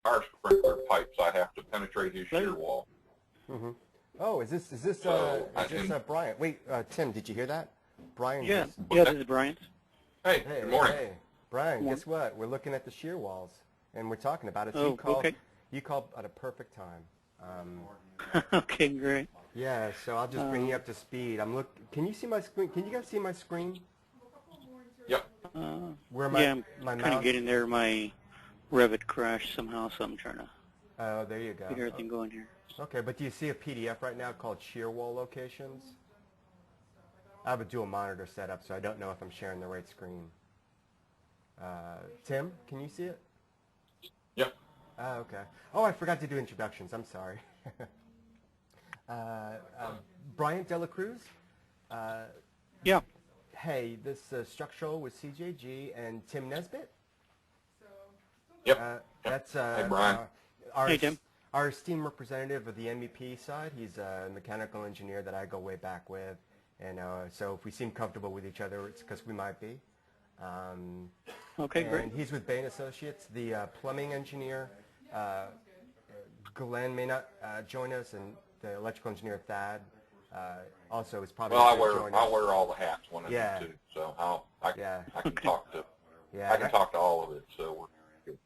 fire sprinkler pipes, I have to penetrate his shear wall. Mm-hmm. Oh, is this Bryant? Wait, Tim, did you hear that? Brian. Yeah, this is Bryant. Hey, good morning. Hey, Brian. Guess what? We're looking at the shear walls, and we're talking about it. So okay. You called at a perfect time. Okay, great. Yeah, so I'll just bring you up to speed. Can you see my screen? Can you guys see my screen? Yep. Where I'm my kind of getting there. My Revit crashed somehow, so I'm trying to there you go. get everything going here. Okay, but do you see a PDF right now called shear wall locations? I have a dual monitor set up, so I don't know if I'm sharing the right screen. Tim, can you see it? Yep. Okay. Oh, I forgot to do introductions. I'm sorry. Bryant Dela Cruz. Yeah. Hey, this structural with CJG and Tim Nesbitt. Yep. That's hey, Brian. Hey, Tim. Our esteemed representative of the MEP side. He's a mechanical engineer that I go way back with, and so if we seem comfortable with each other, it's because we might be. Okay, great. And he's with Bain Associates, the plumbing engineer. Glenn may not join us, and the electrical engineer Thad also is probably. Well, I wear all the hats when I need to, so I can talk to talk to all of it. So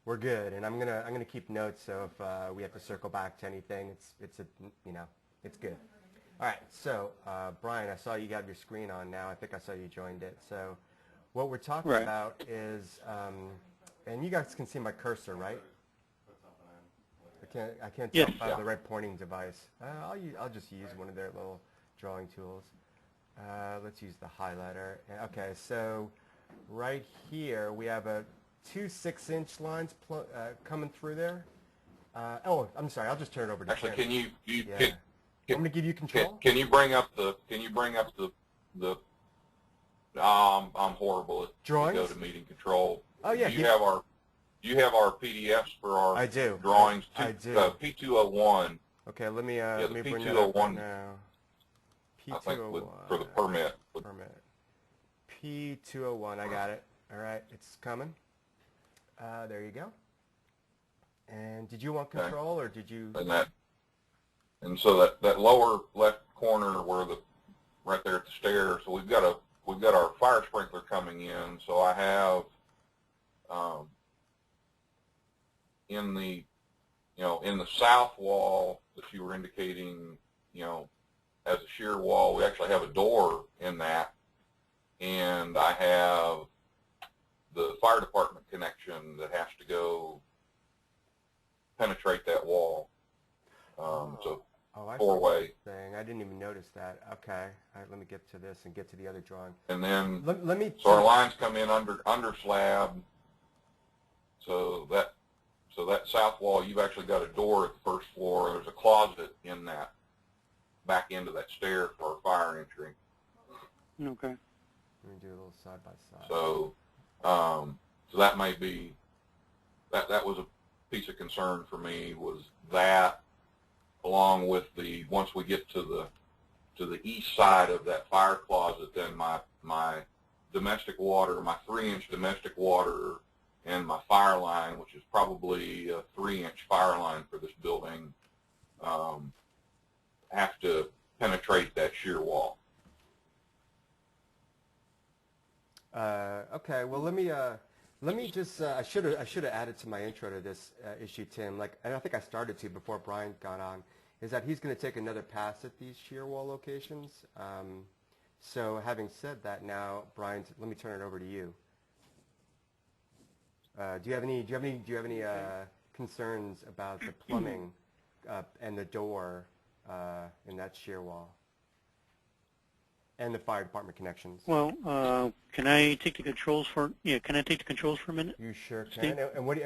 we're good, and I'm gonna keep notes. So if we have to circle back to anything, it's good. All right. So Brian, I saw you got your screen on now. I think I saw you joined it. So what we're talking about is, and you guys can see my cursor, right? I can't tell if I have the right pointing device. I'll just use one of their little drawing tools. Let's use the highlighter. Okay, so right here we have two 6-inch lines coming through there. Oh, I'm sorry. I'll just turn it over to actually, Tim. I'm going to give you control. Can you bring up the I'm horrible at drawings. Go to meeting control. Oh yeah. You have our PDFs for our drawings. I do. P201. Okay, let me bring that up right now. P201. I think for the permit. Permit. P201. I got it. All right, it's coming. There you go. And did you want control or did you? And so that lower left corner where right there at the stairs. So we've got our fire sprinkler coming in. So I have in the south wall that you were indicating, as a shear wall, we actually have a door in that, and I have the fire department connection that has to go penetrate that wall. So four-way. I didn't even notice that. Okay, all right, let me get to this and get to the other drawing. And then let me. So our lines come in under slab. So that south wall, you've actually got a door at the first floor. There's a closet in that back into that stair for our fire entry. Okay. Let me do a little side by side. So, so that may be that was a piece of concern for me, was that, along with once we get to the east side of that fire closet, then my domestic water, my 3-inch domestic water, and my fire line, which is probably a 3-inch fire line for this building, have to penetrate that shear wall. Okay. Well, let me just. I should have added to my intro to this issue, Tim. And I think I started to before Brian got on. Is that he's going to take another pass at these shear wall locations. So having said that, now Brian, let me turn it over to you. Do you have any concerns about the plumbing and the door in that shear wall and the fire department connections? Well, can I take the controls for? Yeah, can I take the controls for a minute? You sure can. Steve? And what?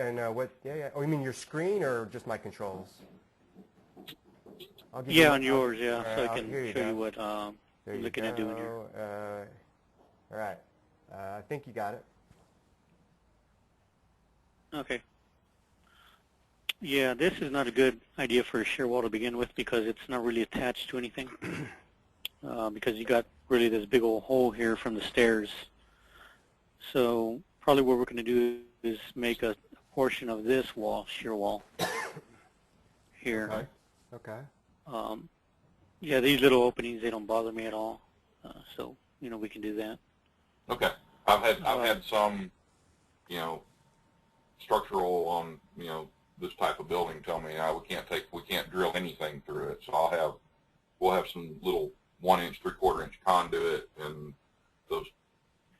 Yeah. Oh, you mean your screen or just my controls? Yeah, on yours. Yeah, so I can show you what I'm looking at doing here. All right. I think you got it. Okay. Yeah, this is not a good idea for a shear wall to begin with because it's not really attached to anything. Because you got really this big old hole here from the stairs. So probably what we're going to do is make a portion of this wall, shear wall, here. Okay. Okay. Yeah, these little openings, they don't bother me at all. So, we can do that. Okay. I've had some, structural on, this type of building tell me, we can't drill anything through it. So we'll have some little 1-inch, 3/4 inch conduit and those,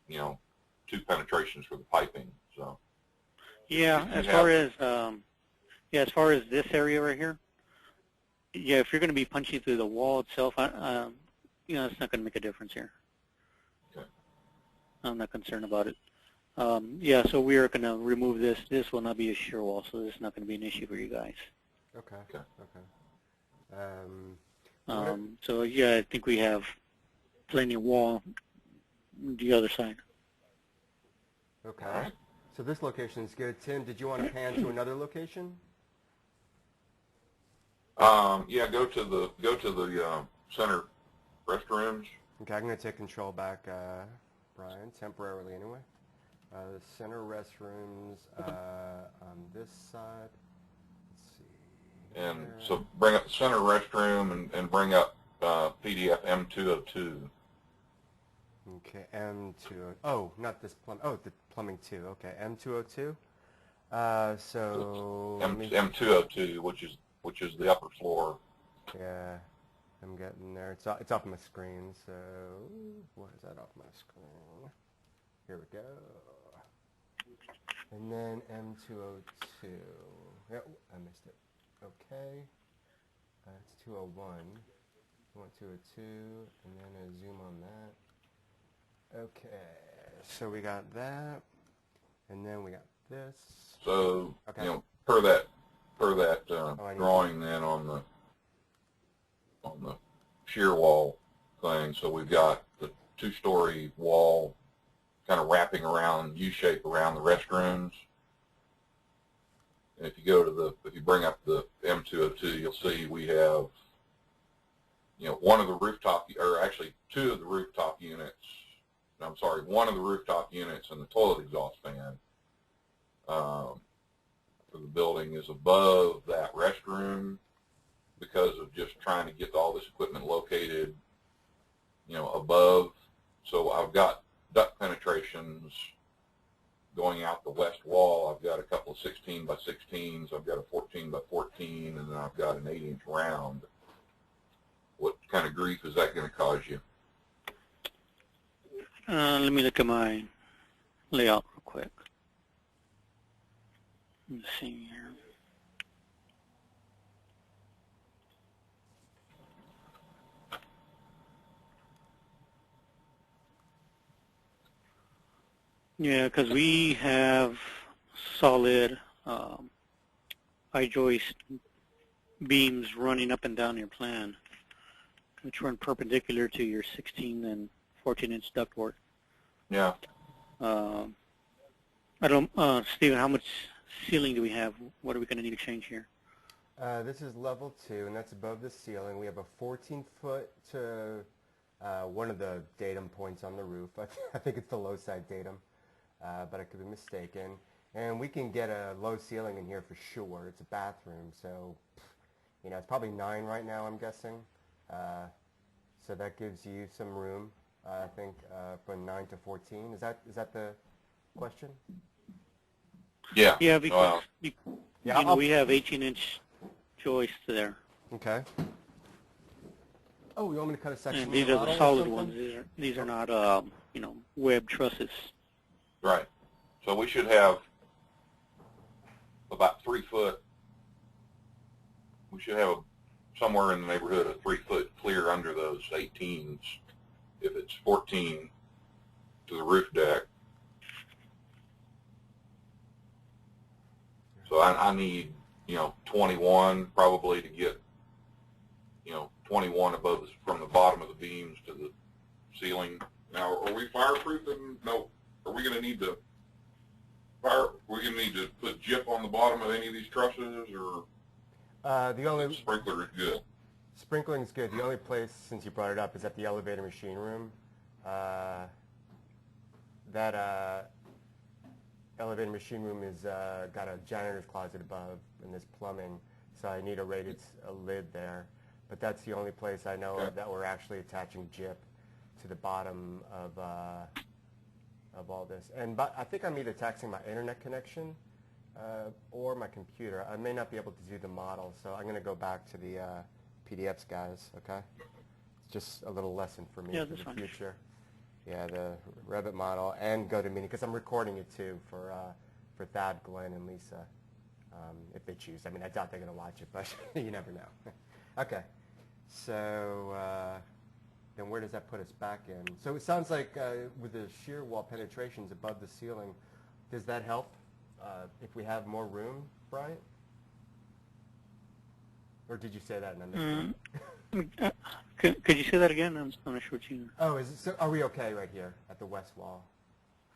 2 penetrations for the piping. So. Yeah, as far as this area right here, yeah, if you're going to be punching through the wall itself, it's not going to make a difference here. Okay. I'm not concerned about it. Yeah, so we are going to remove this. This will not be a shear wall, so this is not going to be an issue for you guys. Okay. Okay. Okay. So yeah, I think we have plenty of wall on the other side. Okay. All right. So this location is good. Tim, did you want to pan to another location? Yeah, go to the center restrooms. Okay, I'm going to take control back, Brian, temporarily anyway. The center restrooms on this side. Let's see. And here. so bring up the center restroom and bring up PDF M202. Okay, M202. Oh, not this plumbing. Oh, the plumbing 2. Okay, M202. So M202, which is the upper floor. yeah, I'm getting there. It's off my screen. So what is that off my screen? Here we go. And then M202. Yep, I missed it. Okay. It's 201. I want 202, and then a zoom on that. Okay, so we got that, and then we got this. So Okay. per that I drawing then on the shear wall thing. So we've got the 2-story wall kind of wrapping around U-shape around the restrooms. And if you bring up the M202, you'll see we have, one of the rooftop, or actually 2 of the rooftop units. I'm sorry, 1 of the rooftop units and the toilet exhaust fan for the building is above that restroom because of just trying to get all this equipment located, above. So I've got duct penetrations going out the west wall. I've got a couple of 16 by 16s. I've got a 14 by 14, and then I've got an 8-inch round. What kind of grief is that going to cause you? Let me look at my layout real quick. Let's see here. Yeah, because we have solid I-joist beams running up and down your plan, which run perpendicular to your 16 and 14-inch ductwork. Yeah. I don't, Stephen, how much ceiling do we have? What are we going to need to change here? This is level 2, and that's above the ceiling. We have a 14-foot to one of the datum points on the roof. I think it's the low side datum, but I could be mistaken. And we can get a low ceiling in here for sure. It's a bathroom, so it's probably 9 right now, I'm guessing. So that gives you some room, I think, from 9 to 14. Is that the question? Yeah. Yeah, because we have 18-inch joists there. Okay. Oh, you want me to cut a section? And these are the solid ones. These are not, web trusses. Right. So we should have about 3 foot. We should have somewhere in the neighborhood of 3 foot clear under those 18s. If it's 14 to the roof deck. So I need, 21 probably to get, 21 above from the bottom of the beams to the ceiling. Now, are we fireproofing? No. Are we going to need to put gyp on the bottom of any of these trusses, or the only sprinkler is good? Sprinkling's good. The only place, since you brought it up, is at the elevator machine room. elevator machine room is got a janitor's closet above, and there's plumbing, so I need a rated lid there. But that's the only place I know of that we're actually attaching JIP to the bottom of all this. And but I think I'm either attaching my internet connection or my computer. I may not be able to do the model, so I'm going to go back to the PDFs, guys. Okay, it's just a little lesson for me for the future. Yeah, the Revit model, and go to meeting, because I'm recording it too for Thad, Glenn, and Lisa, if they choose. I mean, I doubt they're going to watch it, but you never know. Okay, so then where does that put us back in? So it sounds like with the shear wall penetrations above the ceiling, does that help if we have more room, Bryant? Or did you say that and I missed it? Could you say that again? I'm not sure what you... Oh, is it, so are we okay right here at the west wall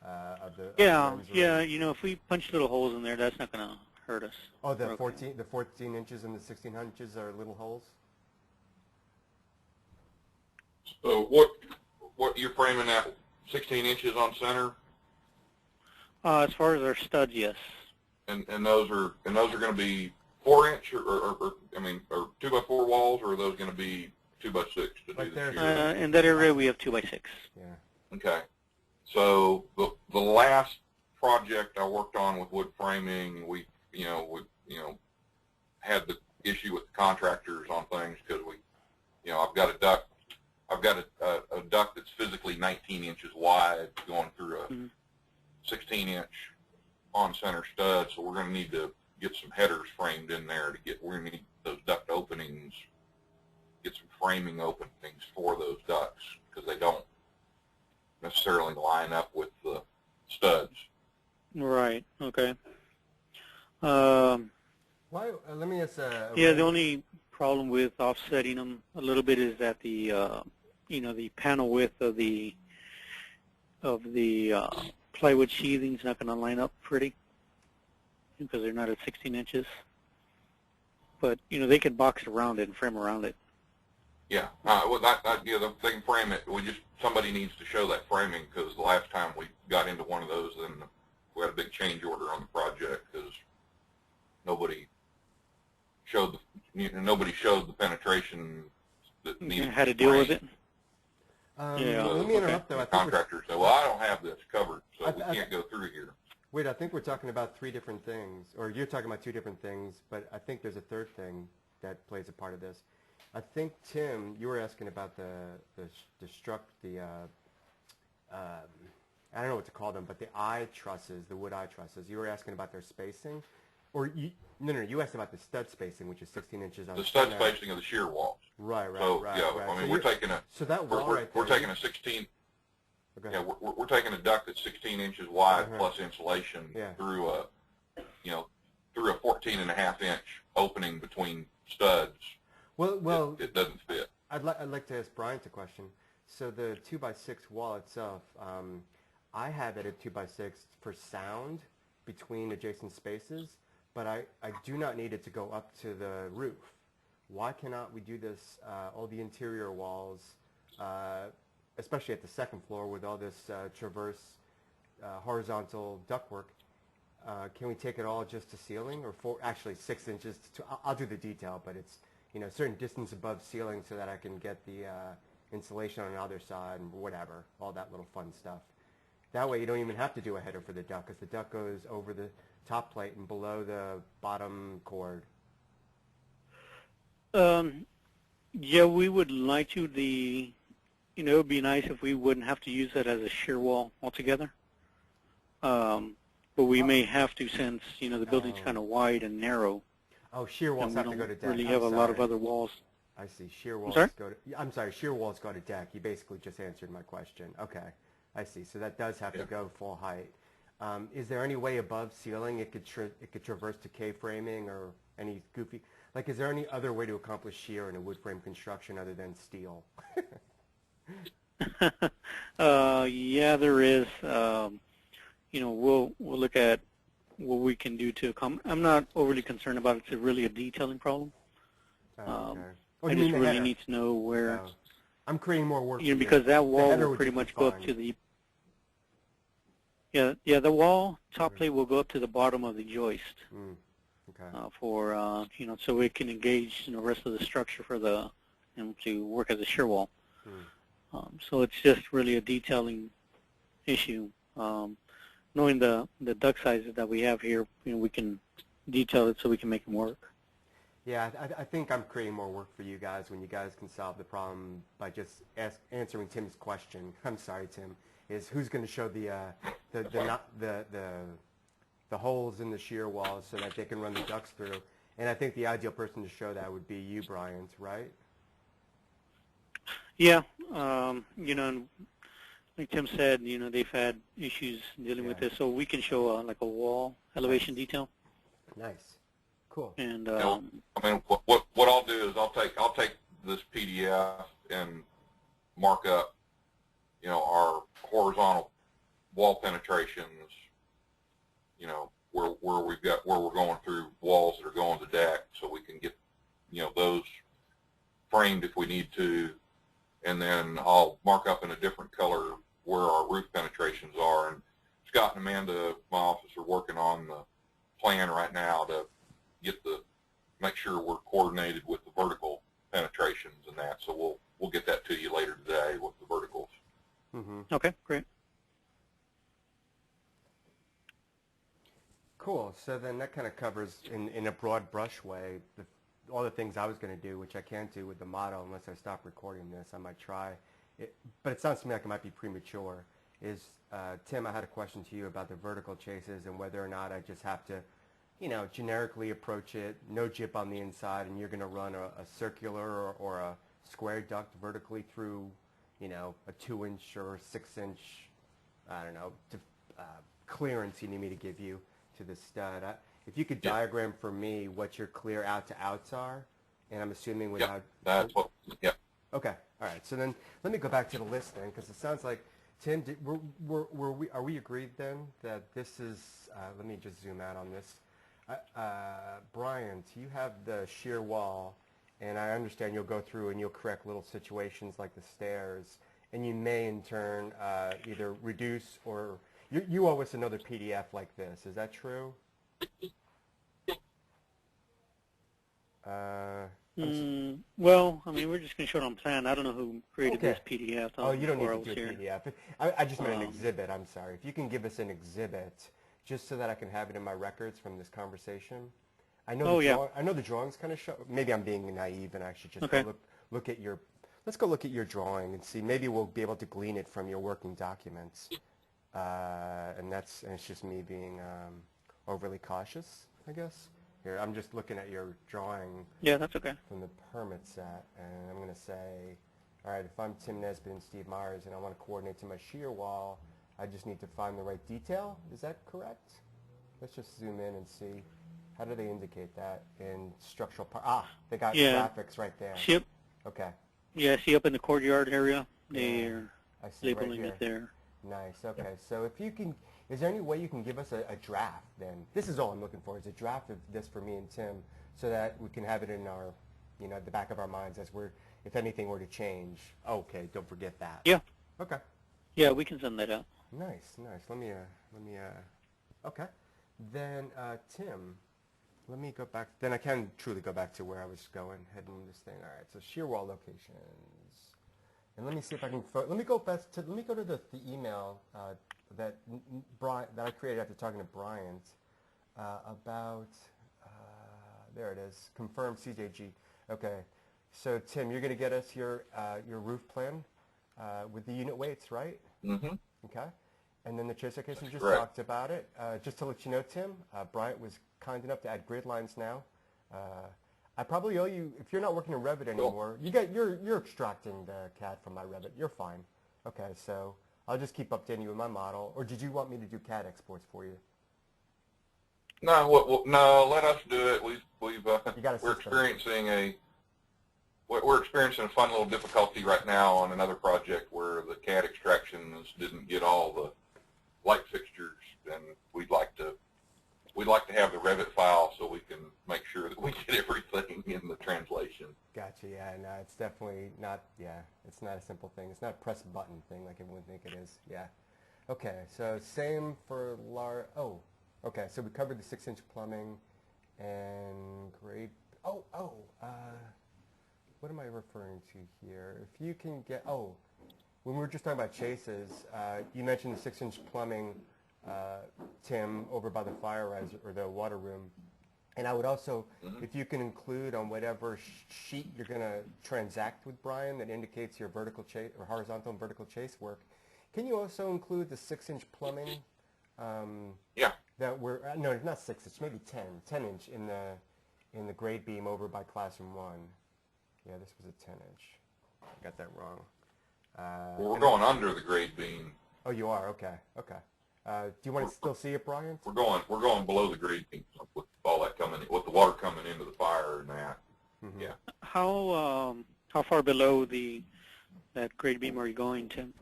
of the... Yeah, you know, if we punch little holes in there, that's not going to hurt us. Oh, the 14 inches and the 16 inches are little holes? So what you're framing at 16 inches on center? As far as our studs, yes. And those are going to be 4-inch or 2x4 walls, or are those going to be 2x6 to do the shear? In that area, we have 2x6. Yeah. Okay. So the last project I worked on with wood framing, we had the issue with the contractors on things because I've got a duct. I've got a duct that's physically 19 inches wide going through a 16-inch on-center stud, so we're going to need to get some headers framed in there we're going to need those duct openings, get some framing openings for those ducts because they don't necessarily line up with the studs. Right, okay. Why? Let me ask. Yeah, the only problem with offsetting them a little bit is that the the panel width of the plywood sheathing is not going to line up pretty because they're not at 16 inches. But they could box around it and frame around it. Yeah, well, they can frame it. Somebody needs to show that framing because the last time we got into one of those, then we had a big change order on the project because nobody showed the penetration that needed. How to deal with it. Yeah. Let me interrupt though. The contractor said, "Well, I don't have this covered, so we can't go through here." Wait, I think we're talking about 3 different things, or you're talking about 2 different things, but I think there's a third thing that plays a part of this. I think, Tim, you were asking about the I don't know what to call them, but the eye trusses, the wood eye trusses. You were asking about their spacing, or you asked about the stud spacing, which is 16 inches on the stud spacing of the shear walls. Right. So I mean, we're taking a we're taking a 16. Okay. Yeah, we're taking a duct that's 16 inches wide plus insulation through a 14.5-inch opening between studs. Well, it doesn't fit. I'd like to ask Bryant a question. So the 2x6 wall itself, I have it at 2x6 for sound between adjacent spaces, but I do not need it to go up to the roof. Why cannot we do this, all the interior walls, especially at the second floor with all this traverse horizontal ductwork, can we take it all just to ceiling, or actually 6 inches to, I'll do the detail, but it's a certain distance above ceiling so that I can get the insulation on the other side and whatever, all that little fun stuff. That way you don't even have to do a header for the duct because the duct goes over the top plate and below the bottom cord. Yeah, we would like to. It would be nice if we wouldn't have to use that as a shear wall altogether. But we may have to since, the building's kind of wide and narrow. Oh, shear walls have to go to deck. We don't really have a lot of other walls. I see. Shear walls go to... I'm sorry, shear walls go to deck. You basically just answered my question. Okay, I see. So that does have to go full height. Is there any way above ceiling it could traverse to K-framing or any goofy... Like, is there any other way to accomplish shear in a wood frame construction other than steel? Yeah, there is. We'll look at what we can do to come. I'm not overly concerned about it. It's really a detailing problem. Okay. I just really need to know where. I'm creating more work. Because that wall will pretty much go up to the. Yeah. The wall top plate will go up to the bottom of the joist Okay. for so it can engage the rest of the structure for the to work as a shear wall. So it's just really a detailing issue. Knowing the duct sizes that we have here, we can detail it so we can make them work. Yeah, I think I'm creating more work for you guys when you guys can solve the problem by just answering Tim's question. I'm sorry, Tim. Is who's going to show the holes in the shear walls so that they can run the ducts through? And I think the ideal person to show that would be you, Bryant, right? Yeah, and like Tim said, they've had issues dealing with this, so we can show like a wall elevation detail. Nice, cool. And I mean, what I'll do is I'll take this PDF and mark up, our horizontal wall penetrations, where we're going through walls that are going to deck, so we can get, those framed if we need to, and then I'll mark up in a different color where our roof penetrations are. And Scott and Amanda, my office, are working on the plan right now to make sure we're coordinated with the vertical penetrations and that. So we'll get that to you later today with the verticals. Okay, great. Cool. So then that kind of covers, in a broad brush way, all the things I was going to do, which I can't do with the model unless I stop recording this. I might try. But it sounds to me like it might be premature. Tim, I had a question to you about the vertical chases and whether or not I just have to, generically approach it, no jip on the inside, and you're going to run a circular or a square duct vertically through, a 2-inch or 6-inch, I don't know, clearance you need me to give you to the stud. If you could diagram for me what your clear out to outs are, and I'm assuming without... That's what, Okay, all right. So then let me go back to the list then, because it sounds like, Tim, are we agreed then that this is, let me just zoom out on this. Bryant, you have the shear wall, and I understand you'll go through and you'll correct little situations like the stairs, and you may in turn either reduce or... You owe us another PDF like this. Is that true? Well, I mean, we're just going to show it on plan. I don't know who created this PDF. Oh, you don't need to do a PDF. I just meant an exhibit. I'm sorry. If you can give us an exhibit, just so that I can have it in my records from this conversation. I know the drawings kind of show. Maybe I'm being naive, and I should just look at your. Let's go look at your drawing and see. Maybe we'll be able to glean it from your working documents. And it's just me being overly cautious, I guess. Here, I'm just looking at your drawing. Yeah, that's okay. From the permit set, and I'm going to say, all right, if I'm Tim Nesbitt and Steve Myers and I want to coordinate to my shear wall, I just need to find the right detail. Is that correct? Let's just zoom in and see. How do they indicate that in structural part? They got graphics right there. Yep. Okay. Yeah, see up in the courtyard area, they're labeling right it there. Nice. Okay. So if you can, is there any way you can give us a draft then? This is all I'm looking for, is a draft of this for me and Tim, so that we can have it in our, at the back of our minds as if anything were to change. Okay, don't forget that. Yeah. Okay. Yeah, we can send that out. Nice. Let me, okay. Then, Tim, let me go back. Then I can truly go back to where I was going, heading this thing. All right. So shear wall locations. And let me see if I can. Let me go to the email that I created after talking to Bryant about. There it is. Confirm CJG. Okay. So Tim, you're going to get us your roof plan with the unit weights, right? Mm-hmm. Okay. And then the chaser case, we just Correct. talked about it. Just to let you know, Tim, Bryant was kind enough to add grid lines now. I probably owe you, if you're not working in Revit anymore, you're extracting the CAD from my Revit. You're fine. Okay, so I'll just keep updating you with my model. Or did you want me to do CAD exports for you? No, no, let us do it. We're experiencing a fun little difficulty right now on another project where the CAD extractions didn't get all the light fixtures, and we'd like to have the Revit file so we can make sure that we get everything in the translation. Gotcha. Yeah. No, it's definitely not. Yeah, it's not a simple thing. It's not a press button thing like everyone think it is. Yeah. Okay, so same for oh, okay, so we covered the 6-inch plumbing and grade, what am I referring to here? If you can get, when we were just talking about chases, you mentioned the 6-inch plumbing, Tim, over by the fire rise or the water room. And I would also, if you can include on whatever sheet you're going to transact with Brian that indicates your vertical chase or horizontal and vertical chase work, can you also include the 6-inch plumbing? Yeah. That we're no, not 6 inch, maybe 10 inch in the grade beam over by classroom 1. Yeah, this was a 10-inch. I got that wrong. Well, we're going under the grade beam. Oh, you are? Okay. Okay. Do you want to still see it, Bryant? We're going below the grade beam with all that coming, with the water coming into the fire and that. Mm-hmm. Yeah. How far below that grade beam are you going, Tim?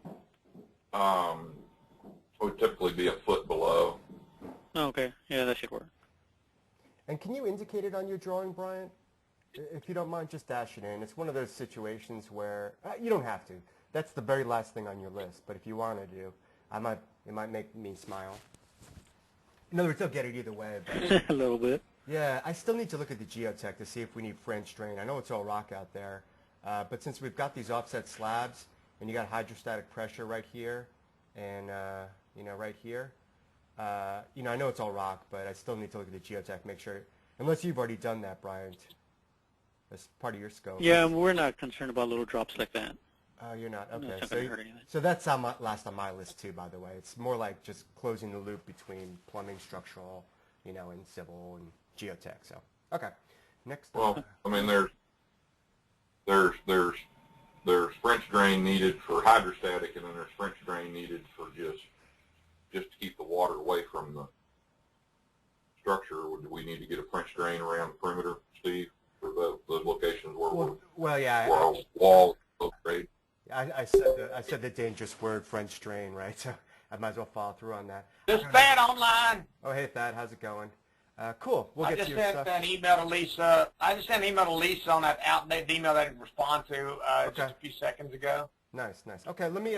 Would typically be a foot below. Okay, yeah, that should work. And can you indicate it on your drawing, Bryant? If you don't mind, just dash it in. It's one of those situations where you don't have to. That's the very last thing on your list. But if you want to do, it might make me smile. In other words, they'll get it either way. But A little bit. yeah, I still need to look at the geotech to see if we need French drain. I know it's all rock out there, but since we've got these offset slabs and you got hydrostatic pressure right here, and right here, I know it's all rock, but I still need to look at the geotech, make sure. Unless you've already done that, Bryant. That's part of your scope. Yeah, we're not concerned about little drops like that. Oh, you're not? No, Okay. it's not gonna hurt anything. So that's last on my list too, by the way. It's more like just closing the loop between plumbing, structural, and civil and geotech. So, okay. Next. Well, I mean, there's French drain needed for hydrostatic, and then there's French drain needed for just to keep the water away from the structure. Do we need to get a French drain around the perimeter, Steve, for those locations where yeah. where our wall is grade? I said the dangerous word, French drain, right? So I might as well follow through on that. This is Thad online. Oh, hey, Thad, how's it going? Cool. We'll I get just to your sent stuff. an email to Lisa. I just sent an email to Lisa on that outdated email that I didn't respond to just a few seconds ago. Nice. Okay, let me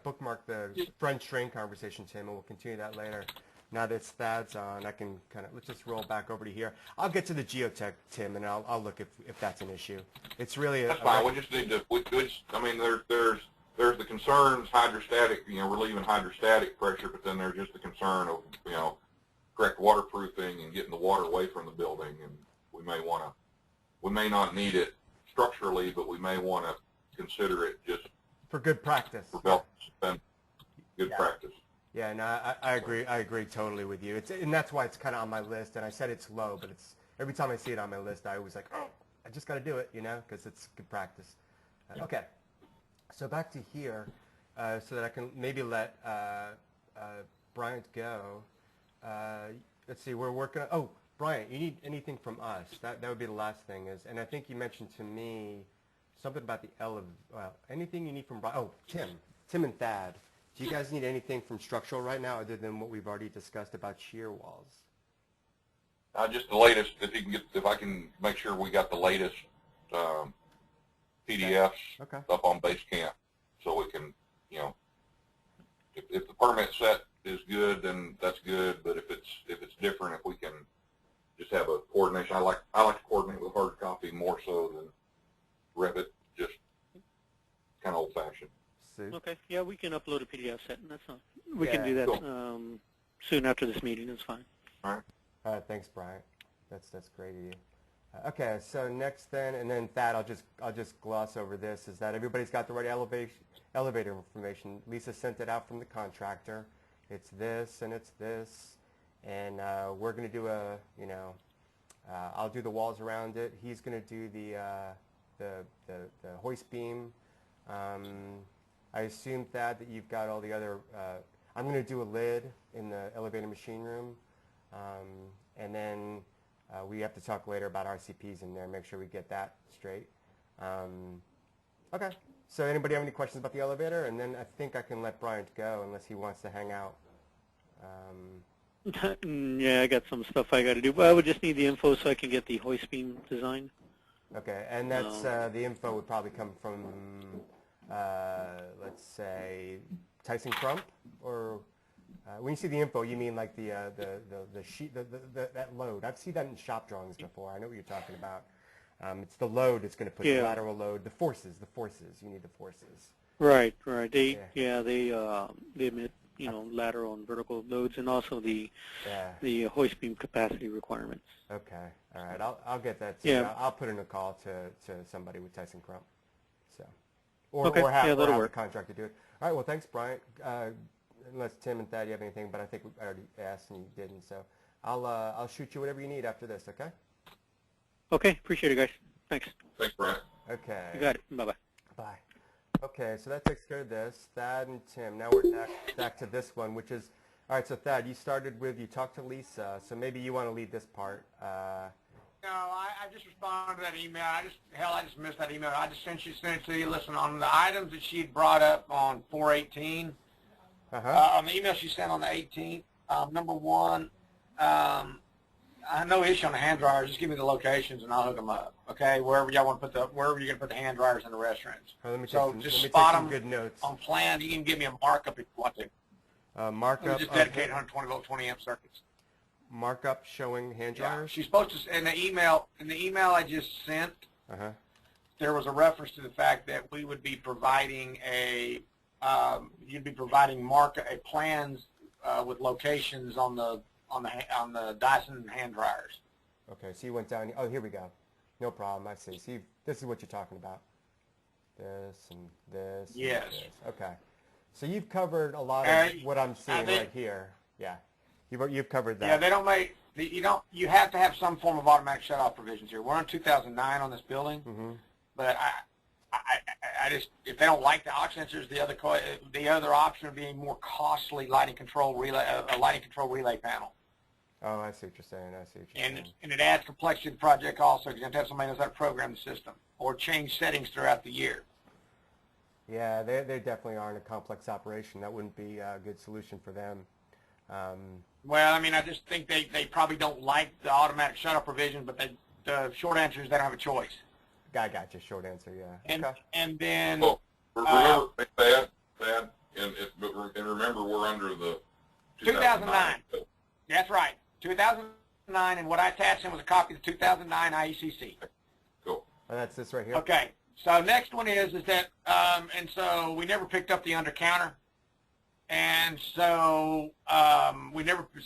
bookmark the French drain conversation, Tim, and we'll continue that later. Now that Thad's on, I can let's just roll back over to here. I'll get to the geotech, Tim, and I'll look if that's an issue. It's really That's fine. We just need to. I mean, there's the concerns, hydrostatic, relieving hydrostatic pressure, but then there's just the concern of, correct waterproofing and getting the water away from the building. And we may not need it structurally, but we may want to consider it just for good practice. For belt and good practice. Yeah, no, I agree totally with you. And that's why it's kind of on my list. And I said it's low, but every time I see it on my list, I always like, oh, I just got to do it, because it's good practice. Okay, so back to here, so that I can maybe let Bryant go. Let's see, we're working on, oh, Bryant, you need anything from us? That would be the last thing and I think you mentioned to me something about the anything you need from Bryant. Oh, Tim and Thad. Do you guys need anything from structural right now other than what we've already discussed about shear walls? Just the latest. If I can make sure we got the latest PDFs up on Basecamp, so we can, if the permit set is good, then that's good. But if it's different, if we can just have a coordination. I like to coordinate with hard copy more so than Revit. Just kind of old fashioned. Okay, yeah, we can upload a PDF set, and that's not. We can do that soon after this meeting. That's fine. All right. Thanks, Bryant. That's great of you. Okay, so next then, and then Thad, I'll just gloss over this. Is that everybody's got the right elevator information? Lisa sent it out from the contractor. It's this and it's this, and we're going to do I'll do the walls around it. He's going to do the hoist beam. I assume, Thad, that you've got all the other, I'm going to do a lid in the elevator machine room, and then we have to talk later about RCPs in there, make sure we get that straight. Okay, so anybody have any questions about the elevator? And then I think I can let Bryant go unless he wants to hang out. Yeah, I got some stuff I got to do, but I would just need the info so I can get the hoist beam designed. Okay, and that's the info would probably come from let's say, Tyson Crump, or when you see the info, you mean like the sheet, that load. I've seen that in shop drawings before. I know what you're talking about. It's the load that's going to put the lateral load, the forces. You need the forces. Right. They emit, lateral and vertical loads, and also the hoist beam capacity requirements. Okay. All right. I'll get that. I'll put in a call to somebody with Tyson Crump. So, or have a contractor do it. All right. Well, thanks, Bryant. Unless Tim and Thad, you have anything, but I think I already asked and you didn't. So, I'll shoot you whatever you need after this. Okay. Okay. Appreciate it, guys. Thanks. Thanks, Bryant. Okay. You got it. Bye-bye. Bye. Okay, so that takes care of this. Thad and Tim. Now we're back to this one, which is, all right, so Thad, you talked to Lisa, so maybe you want to lead this part. No, I just responded to that email. I just missed that email. I just sent it to you. Listen, on the items that she had brought up on 418, on the email she sent on the 18th, number one, I have no issue on the hand dryers. Just give me the locations and I'll hook them up. Okay, wherever y'all want to wherever you're gonna put the hand dryers in the restaurants. Let me just take spot some them good notes. on plan. You can give me a markup if you want to. Markup. Just dedicate 120 volt 20 amp circuits. Markup showing hand dryers. She's supposed to in the email I just sent. There was a reference to the fact that we would be providing you'd be providing plans with locations on the Dyson hand dryers. Okay, so you went down. Oh, here we go. No problem. I see. See, this is what you're talking about. This and this. Yes. And this. Okay. So you've covered a lot of what I'm seeing right here. Yeah. You've covered that. Yeah, they don't make. You have to have some form of automatic shutoff provisions here. We're on 2009 on this building, but I just, if they don't like the aux sensors, the other option would be a more costly lighting control relay panel. Oh, I see what you're saying. And it adds complexity to the project also, because you have to have somebody who knows how to program the system or change settings throughout the year. Yeah, they definitely aren't a complex operation. That wouldn't be a good solution for them. Well, I mean, I just think they probably don't like the automatic shutoff provision, but the short answer is they don't have a choice. I got you. Short answer, yeah. And then. Well, remember, Thad, and remember, we're under the 2009. That's right, 2009, and what I attached in was a copy of the 2009 IECC. Cool. And that's this right here. Okay. So next one is that, and so we never picked up the under counter, and so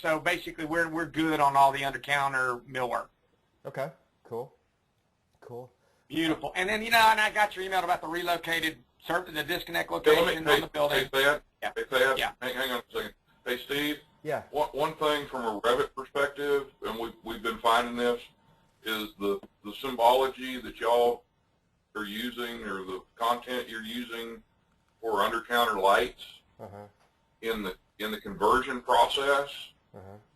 so basically we're good on all the under counter millwork. Okay. Cool. Beautiful. And then, and I got your email about the relocated the disconnect location on the building. Hey, Thad, hang on a second. Hey, Steve. Yeah. One thing from a Revit perspective, and we've been finding this, is the symbology that y'all are using, or the content you're using for under counter lights in the conversion process.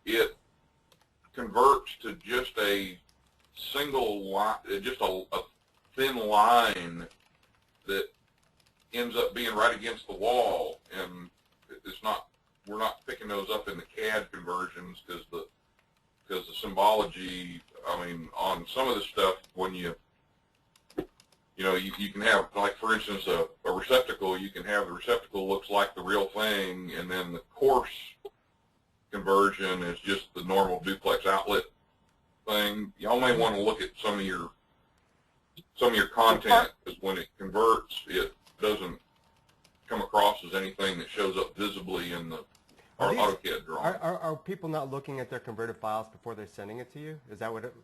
It converts to just a single line, just a thin line that ends up being right against the wall, and we're not picking those up in the CAD conversions because the symbology, I mean, on some of the stuff, when you can have, like, for instance, a receptacle, you can have the receptacle looks like the real thing, and then the coarse conversion is just the normal duplex outlet thing. Y'all may want to look at some of your content, because when it converts, it doesn't come across as anything that shows up visibly in the AutoCAD drawing. Are people not looking at their converted files before they're sending it to you? Is that what it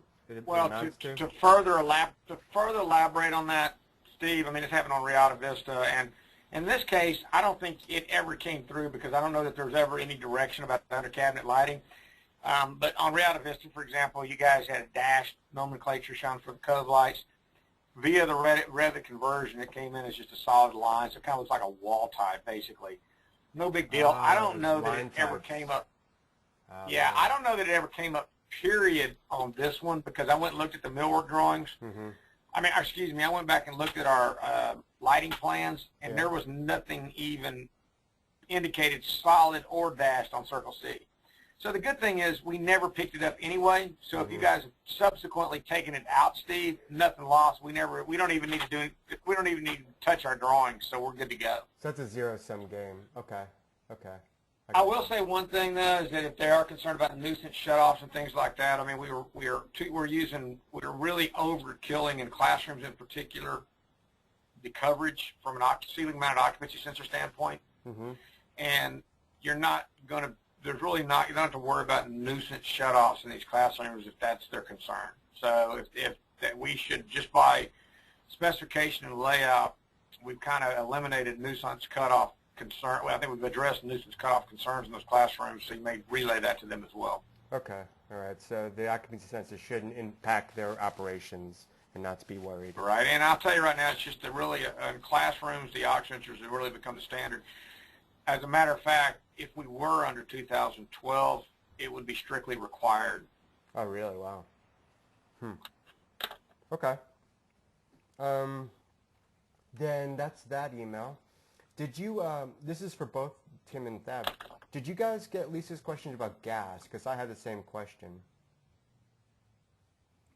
amounts to? To further elaborate on that, Steve, I mean, it's happened on Realta Vista, and in this case, I don't think it ever came through, because I don't know that there's ever any direction about the under cabinet lighting. But on Realta Vista, for example, you guys had a dashed nomenclature shown for the cove lights. Via the Revit conversion, it came in as just a solid line, so it kind of looks like a wall type, basically. No big deal. I don't know that it ever came up. I don't know that it ever came up, period, on this one, because I went and looked at the millwork drawings. I mean, excuse me, I went back and looked at our lighting plans, and there was nothing even indicated solid or dashed on Circle C. So the good thing is we never picked it up anyway. So if you guys have subsequently taken it out, Steve, nothing lost. We don't even need to touch our drawings, so we're good to go. So it's a zero-sum game. Okay. Okay. I will say one thing though is that if they are concerned about nuisance shutoffs and things like that, I mean we're really overkilling in classrooms in particular the coverage from an ceiling mounted occupancy sensor standpoint, and you're not going to. There's really not, you don't have to worry about nuisance shutoffs in these classrooms if that's their concern. So if that we should, just by specification and layout, we've kind of eliminated nuisance cutoff concern. Well, I think we've addressed nuisance cutoff concerns in those classrooms, so you may relay that to them as well. Okay. All right. So the occupancy sensor shouldn't impact their operations and not to be worried. Right. And I'll tell you right now, it's just that really in classrooms, the occupancy sensors have really become the standard. As a matter of fact, if we were under 2012, it would be strictly required. Oh, really? Wow. Okay. Then that's that email. Did you, this is for both Tim and Thad, did you guys get Lisa's question about gas? Because I had the same question.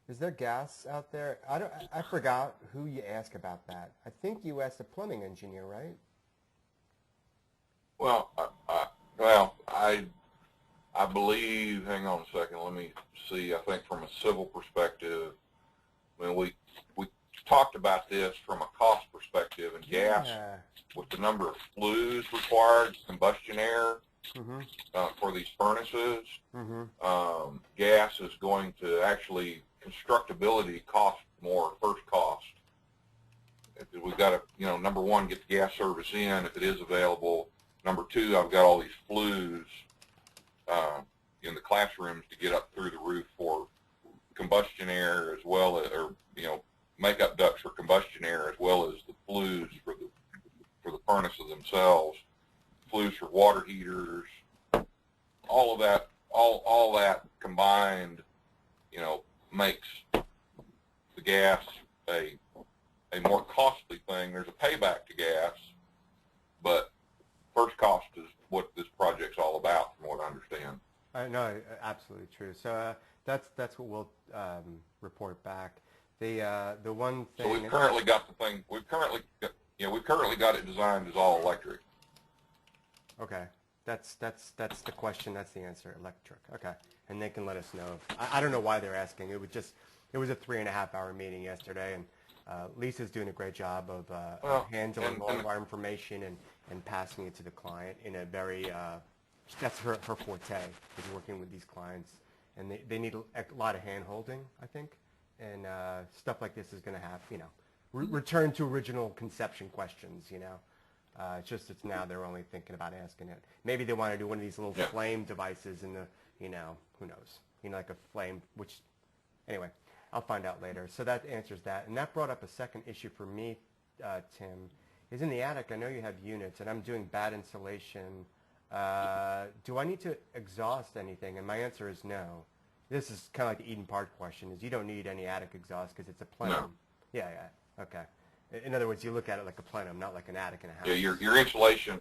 Is there gas out there? I forgot who you asked about that. I think you asked a plumbing engineer, right? Well, I believe, hang on a second, let me see, I think from a civil perspective, when we talked about this from a cost perspective, and gas, with the number of flues required, combustion air, for these furnaces, gas is going to actually, constructability cost more first cost. We've got to, number one, get the gas service in if it is available. Number two, I've got all these flues in the classrooms to get up through the roof for combustion air as well as, or makeup ducts for combustion air as well as the flues for the furnaces themselves, flues for water heaters, all of that, all that combined, makes the gas a more costly thing. There's a payback to gas, but first cost is what this project's all about, from what I understand. No, absolutely true. So that's what we'll report back. The one thing. So we've currently got the thing. We've currently got it designed as all electric. Okay, that's the question. That's the answer. Electric. Okay, and they can let us know. I don't know why they're asking. It was a 3.5-hour meeting yesterday, and Lisa's doing a great job of handling all of our information and passing it to the client in a very, that's her forte, is working with these clients. And they need a lot of hand-holding, I think. And stuff like this is going to have, return to original conception questions, it's now they're only thinking about asking it. Maybe they want to do one of these little flame devices in the, who knows, like a flame, which, anyway. I'll find out later. So that answers that. And that brought up a second issue for me, Tim, is in the attic. I know you have units, and I'm doing bad insulation. Do I need to exhaust anything? And my answer is no. This is kind of like the Eden Park question, is you don't need any attic exhaust because it's a plenum. No. Yeah, okay. In other words, you look at it like a plenum, not like an attic in a house. Yeah, your insulation,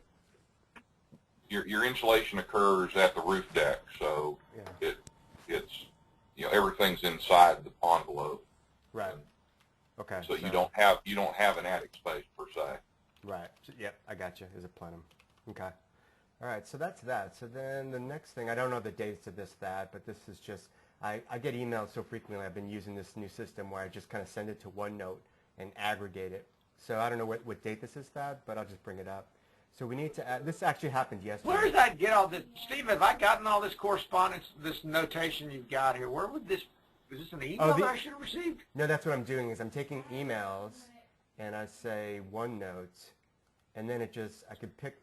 your insulation occurs at the roof deck, so it's everything's inside the envelope. Right. Okay. So you don't have an attic space per se. Right. Yep, I got you. Is a plenum. Okay. All right. So that's that. So then the next thing, I don't know the dates of this, but this is just, I get emails so frequently. I've been using this new system where I just kind of send it to OneNote and aggregate it. So I don't know what date this is, but I'll just bring it up. So we need to add, this actually happened yesterday. Where does that get all this? Steve, have I gotten all this correspondence, this notation you've got here? Where would this, is this an email that I should have received? No, that's what I'm doing is I'm taking emails and I say OneNote, and then I could pick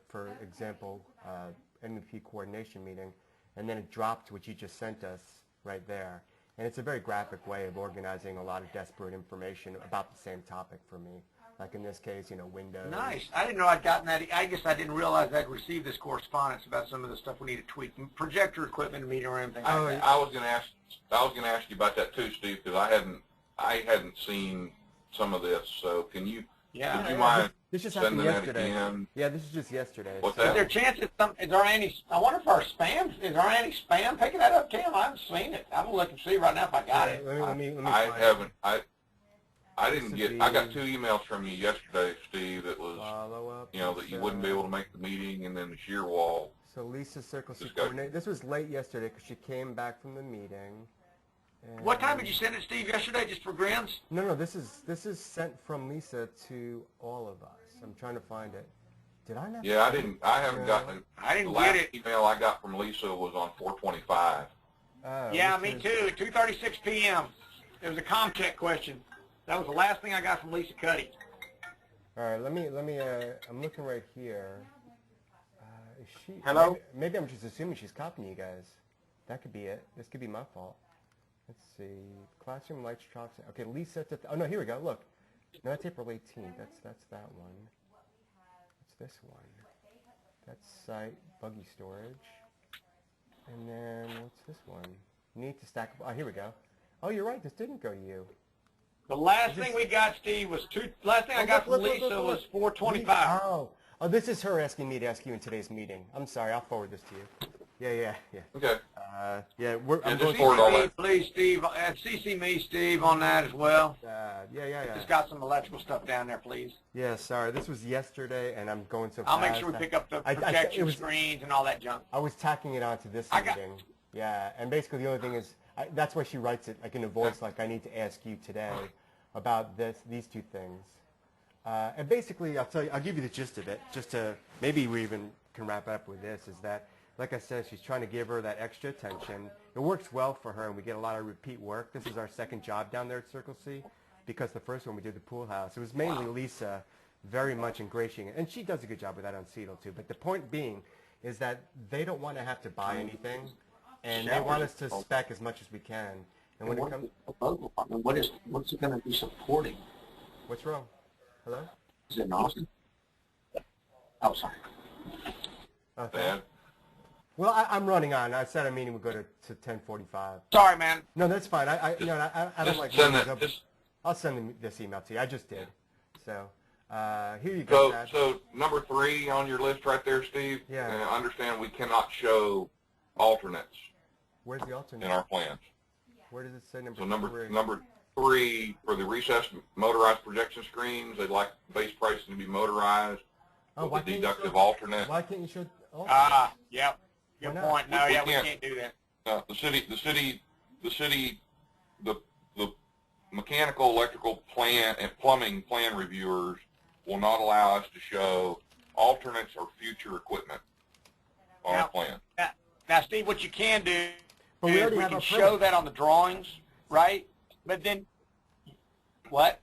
for example, MEP coordination meeting, and then it dropped what you just sent us right there. And it's a very graphic way of organizing a lot of disparate information about the same topic for me. Like in this case, Windows. Nice. I didn't know I'd gotten that. I guess I didn't realize I'd received this correspondence about some of the stuff we need to tweak, projector equipment, meeting room, things like that. I was going to ask you about that too, Steve, because I hadn't seen some of this. So can you Yeah. Would you mind This just happened sending that yesterday. again? Yeah, this is just yesterday. What's Is that? there chances? Is there any? I wonder if our spam. Is there any spam picking that up, Tim? I haven't seen it. I'm gonna look and see right now if I got it. Let me I find haven't. I This didn't would get. I got be- 2 emails from you yesterday, Steve. That was, follow up. you know, that you wouldn't be able to make the meeting, and then the shear wall. So Lisa Circle C Discussion. coordinator. This was late yesterday because she came back from the meeting. And What time did you send it, Steve? Yesterday, just for grins? No, this is sent from Lisa to all of us. I'm trying to find it. Did I not? Yeah, I didn't. I haven't gotten it. I didn't The get last it. email I got from Lisa was on 4/25. Oh, Yeah, which me is- too. 2:36 p.m. It was a ComTech question. That was the last thing I got from Lisa Cuddy. All right, let me. I'm looking right here. Is she? Hello? Maybe I'm just assuming she's copying you guys. That could be it. This could be my fault. Let's see. Classroom lights, chalks. Okay, Lisa. Oh no, here we go. Look. No, that's April 18th. That's that one. What's this one? That's site buggy storage. And then what's this one? Need to stack. Oh, here we go. Oh, you're right. This didn't go to you. The last thing we got, Steve, was last thing I got from Lisa was 4:25. Oh, this is her asking me to ask you in today's meeting. I'm sorry. I'll forward this to you. Yeah. Okay. Yeah, I'm just going forward all that. Please, Steve, CC me, Steve, on that as well. Yeah. Just got some electrical stuff down there, please. Yeah, sorry. This was yesterday, and I'm going so I'll fast. make sure we pick up the I- projection it was- screens and all that junk. I was tacking it onto this I got- meeting. Yeah, and basically the only thing is, that's why she writes it like in a voice, like I need to ask you today about these two things. And basically, I'll give you the gist of it, just to, maybe we even can wrap it up with this, is that, like I said, she's trying to give her that extra attention. It works well for her, and we get a lot of repeat work. This is our second job down there at Circle C, because the first one we did the pool house. It was mainly Lisa very much ingratiating, and she does a good job with that on Cedal too. But the point being is that they don't want to have to buy anything, and they want us to spec as much as we can. And when it comes, What's it going to be supporting? what's wrong? Hello? Is it in Austin? Oh, sorry. Okay. Bad. Well, I'm running on. I said our meeting would go to 10:45. Sorry, man. No, that's fine. I don't Just like send meetings that. over- Just I'll send this email to you. I just did. So here you go, Chad. so number 3 on your list right there, Steve. Yeah. And I understand we cannot show alternates Where's the alternate? in our plans. Where does it say number So number 3? 3 for the recessed motorized projection screens, they'd like base pricing to be motorized with why a can't you deductive show- alternate. Why can't you show alternate? Yep. Why Good not? point. No, We yeah, we can't. can't do that. The mechanical, electrical plan and plumbing plan reviewers will not allow us to show alternates or future equipment on our plan. Now, Steve, what you can do But we is already we have can a show permit. that on the drawings, right? But then, what?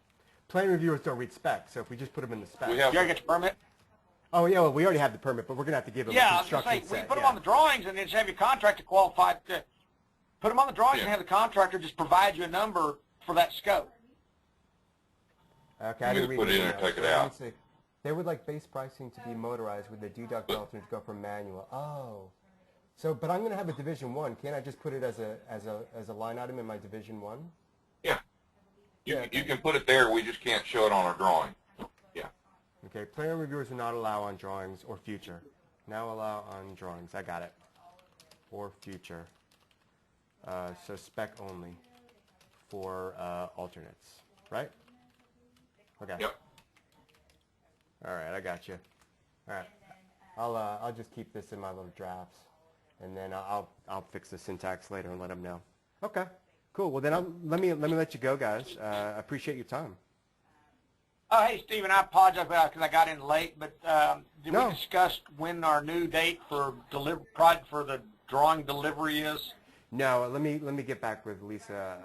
Plan reviewers don't read specs, so if we just put them in the specs. We You have already get your permit? Oh, yeah, well, we already have the permit, but we're going to have to give them Yeah, a I was going construction to say, we set. put them yeah. on the drawings and then just have your contractor qualified to put them on the drawings and Yeah. have the contractor just provide you a number for that scope. Okay, I You didn't read put the it in email, and take so it let me out. see. They would like base pricing to be motorized with the deduct alternates go from manual. Oh. So, but I'm going to have a Division 1. Can't I just put it as a line item in my Division 1? Yeah. Yeah. You can put it there, we just can't show it on our drawing. Yeah. Okay, plan reviewers will not allow on drawings or future. Now allow on drawings. I got it. Or future. So spec only for alternates, right? Okay. Yep. All right, I got you. All right, I'll just keep this in my little drafts, and then I'll fix the syntax later and let them know. Okay, cool. Well, then let me let you go, guys. I appreciate your time. Oh, hey, Stephen, I apologize because I got in late, but did No. we discuss when our new date for the drawing delivery is? No, let me get back with Lisa.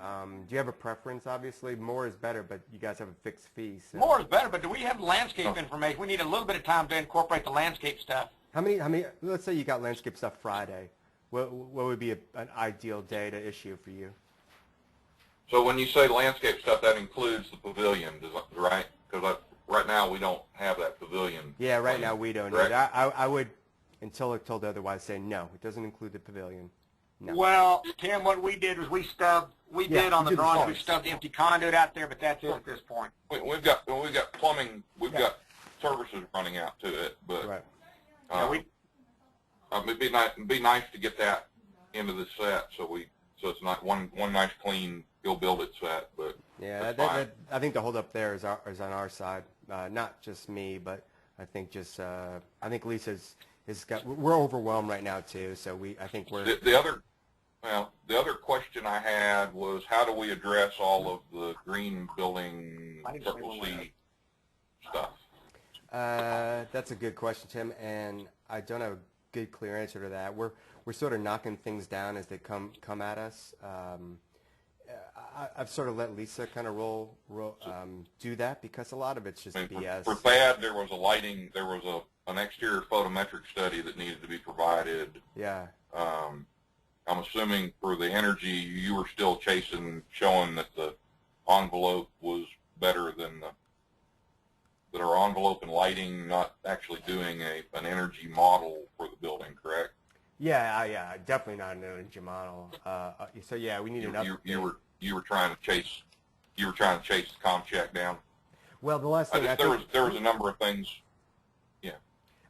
Do you have a preference? Obviously, more is better, but you guys have a fixed fee. So. More is better, but do we have landscape information? We need a little bit of time to incorporate the landscape stuff. How many? Let's say you got landscape stuff Friday. What would be an ideal day to issue for you? So when you say landscape stuff, that includes the pavilion, right? Because right now we don't have that pavilion. Yeah, right plan, now we don't. correct? Need it. I would, until told otherwise, say no. It doesn't include the pavilion. No. Well, Tim, what we did was we did on the drawings, we stubbed the empty conduit out there, but that's it at this point. We've got plumbing, we've got services running out to it, but right. it'd be nice to get that into the set, so it's not one nice clean go build it set. But yeah, I think the holdup there is on our side, not just me, but I think I think Lisa's we're overwhelmed right now too, so I think we're the other question I had was, how do we address all of the green building Triple C stuff? That's a good question, Tim, and I don't have a good clear answer to that. We're sort of knocking things down as they come at us. I've sort of let Lisa kind of do that, because a lot of it's just BS. For Thad, there was an exterior photometric study that needed to be provided. Yeah. I'm assuming for the energy, you were still showing that the envelope was better than that our envelope and lighting, not actually doing an energy model for the building, correct? Yeah, definitely not an energy model. So yeah, we need an update. You were trying to chase the ComCheck down. Well, the last thing there was a number of things. Yeah.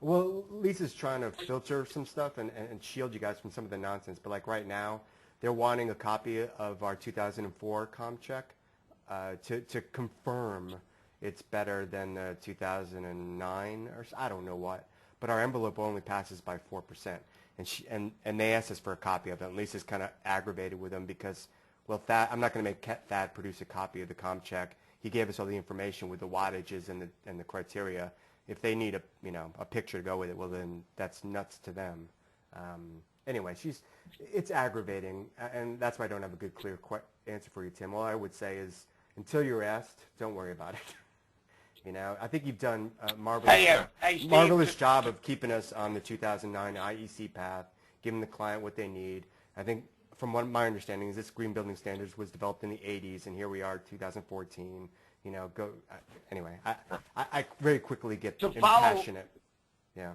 Well, Lisa's trying to filter some stuff and shield you guys from some of the nonsense. But like right now, they're wanting a copy of our 2004 ComCheck to confirm it's better than the 2009 or I don't know what. But our envelope only passes by 4%, and they asked us for a copy of it. And Lisa's kind of aggravated with them because, well, I'm not going to make Thad produce a copy of the ComCheck. He gave us all the information with the wattages and the criteria. If they need a picture to go with it, well then that's nuts to them. Anyway, it's aggravating, and that's why I don't have a good clear answer for you, Tim. All I would say is, until you're asked, don't worry about it. I think you've done a marvelous job of keeping us on the 2009 IEC path, giving the client what they need. I think, from what my understanding is, this Green Building Standards was developed in the 80s, and here we are, 2014. Anyway, I very quickly get impassionate. Yeah.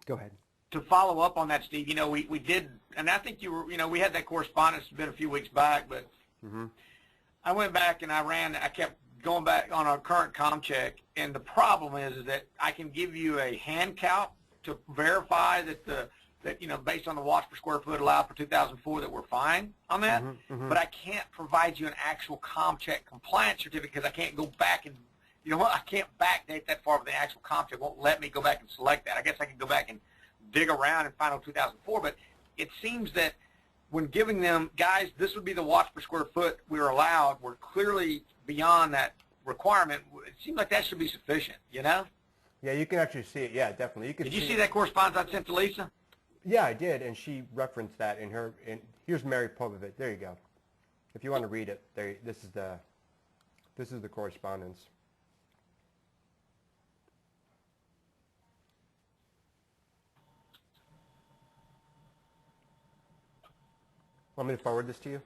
Go ahead. To follow up on that, Steve, we did, and I think we had that correspondence a few weeks back, but I went back and I kept going back on our current ComCheck, and the problem is that I can give you a hand count to verify that based on the watts per square foot allowed for 2004, that we're fine on that, but I can't provide you an actual ComCheck compliance certificate because I can't go back and, I can't backdate that far with the actual ComCheck. It won't let me go back and select that. I guess I can go back and dig around and find out 2004, but it seems that when giving them, guys, this would be the watts per square foot we're allowed, we're clearly beyond that requirement. It seems like that should be sufficient, Yeah, you can actually see it. Yeah, definitely. Did you see that correspondence I sent to Lisa? Yeah, I did, and she referenced that in her. Here's Mary Popovich. There you go. If you want to read it, this is the correspondence. Want me to forward this to you?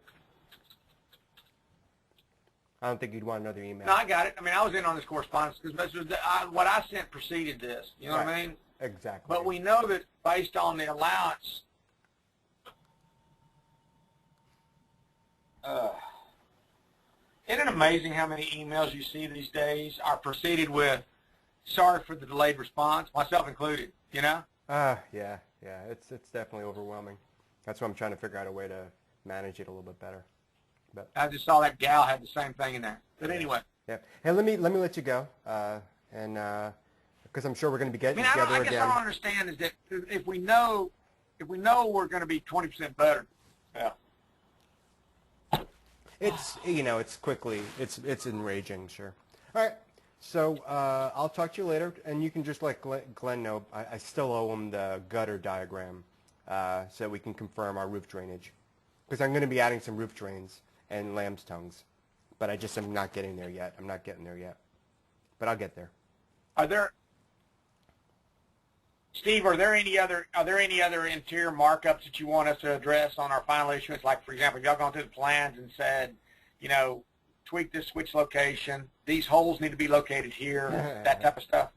I don't think you'd want another email. No, I got it. I mean, I was in on this correspondence because what I sent preceded this. You know what I mean? Exactly. But we know that based on the allowance, isn't it amazing how many emails you see these days are preceded with, sorry for the delayed response, myself included, Yeah. It's definitely overwhelming. That's why I'm trying to figure out a way to manage it a little bit better. But I just saw that gal had the same thing in there. But anyway. Yeah. Hey, let me let you go, because I'm sure we're going to be getting together again. I guess I don't understand is that if we know we're going to be 20% better. Yeah. It's enraging, sure. All right. So I'll talk to you later, and you can just let Glenn know I still owe him the gutter diagram so we can confirm our roof drainage, because I'm going to be adding some roof drains and lamb's tongues, but I just am not getting there yet. I'm not getting there yet, but I'll get there. Steve, are there any other interior markups that you want us to address on our final issuance? Like, for example, y'all gone through the plans and said, tweak this switch location, these holes need to be located here, that type of stuff?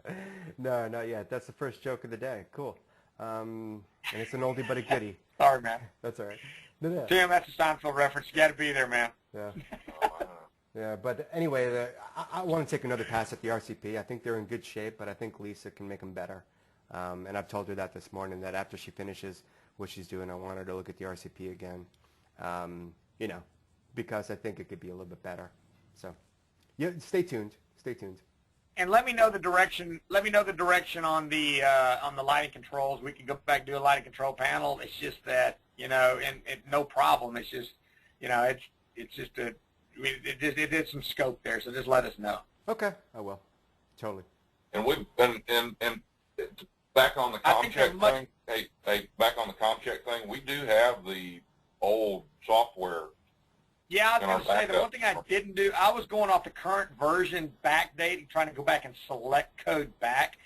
No, not yet. That's the first joke of the day. Cool. and it's an oldie but a goodie. Sorry, man. That's all right. But, yeah. Tim, that's a Seinfeld reference. You got to be there, man. Yeah. Oh, wow. Yeah, but anyway, I want to take another pass at the RCP. I think they're in good shape, but I think Lisa can make them better. And I've told her that this morning, that after she finishes what she's doing, I want her to look at the RCP again, you know, because I think it could be a little bit better. So, yeah, stay tuned. Stay tuned. And let me know the direction. Let me know the direction on the lighting controls. We can go back and do a lighting control panel. It's just that, you know, and no problem. It's just, you know, it's just a. I mean, it did some scope there, so just let us know. Okay, I will. Totally. And we and back on the I think they're ComCheck thing. Hey, back on the ComCheck thing. We do have the old software. Yeah, I was in going our to say, the backup. one thing I didn't do, I was going off the current version backdating, trying to go back and select code back.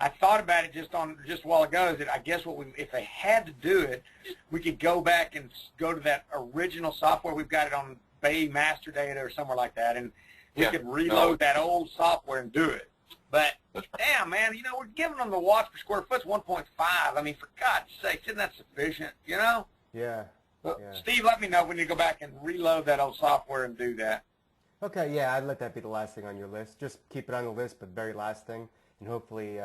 I thought about it just a while ago, that I guess if they had to do it, we could go back and go to that original software. We've got it on Bay Master Data or somewhere like that, and we Yeah, could reload that old software and do it. But, That's right. damn, man, you know, we're giving them the watts per square foot 1.5. I mean, for God's sake, isn't that sufficient, you know? Yeah. Well, Yeah. Steve, let me know when you go back and reload that old software and do that. Okay, yeah, I'd let that be the last thing on your list. Just keep it on the list, but very last thing, and hopefully,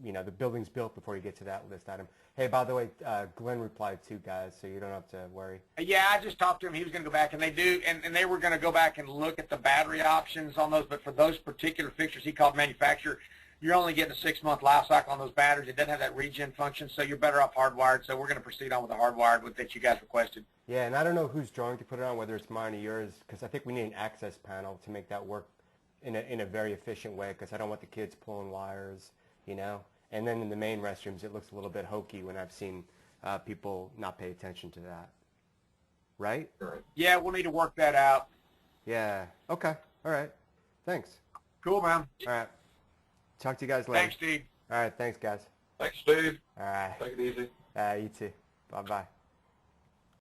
you know, the building's built before you get to that list item. Hey, by the way, Glenn replied too, guys, so you don't have to worry. Yeah, I just talked to him. He was going to go back, and they do, and they were going to go back and look at the battery options on those. But for those particular fixtures, he called manufacturer, you're only getting a 6-month life cycle on those batteries. It doesn't have that regen function, so you're better off hardwired. So we're going to proceed on with the hardwired that you guys requested. Yeah, and I don't know whose drawing to put it on, whether it's mine or yours, because I think we need an access panel to make that work in a very efficient way, because I don't want the kids pulling wires, you know. And then in the main restrooms, it looks a little bit hokey when I've seen people not pay attention to that. Right? Right. Yeah, we'll need to work that out. Yeah. Okay. All right. Thanks. Cool, man. All right. Talk to you guys later. Thanks, Steve. All right. Thanks, guys. Thanks, Steve. All right. Take it easy. You too. Bye-bye.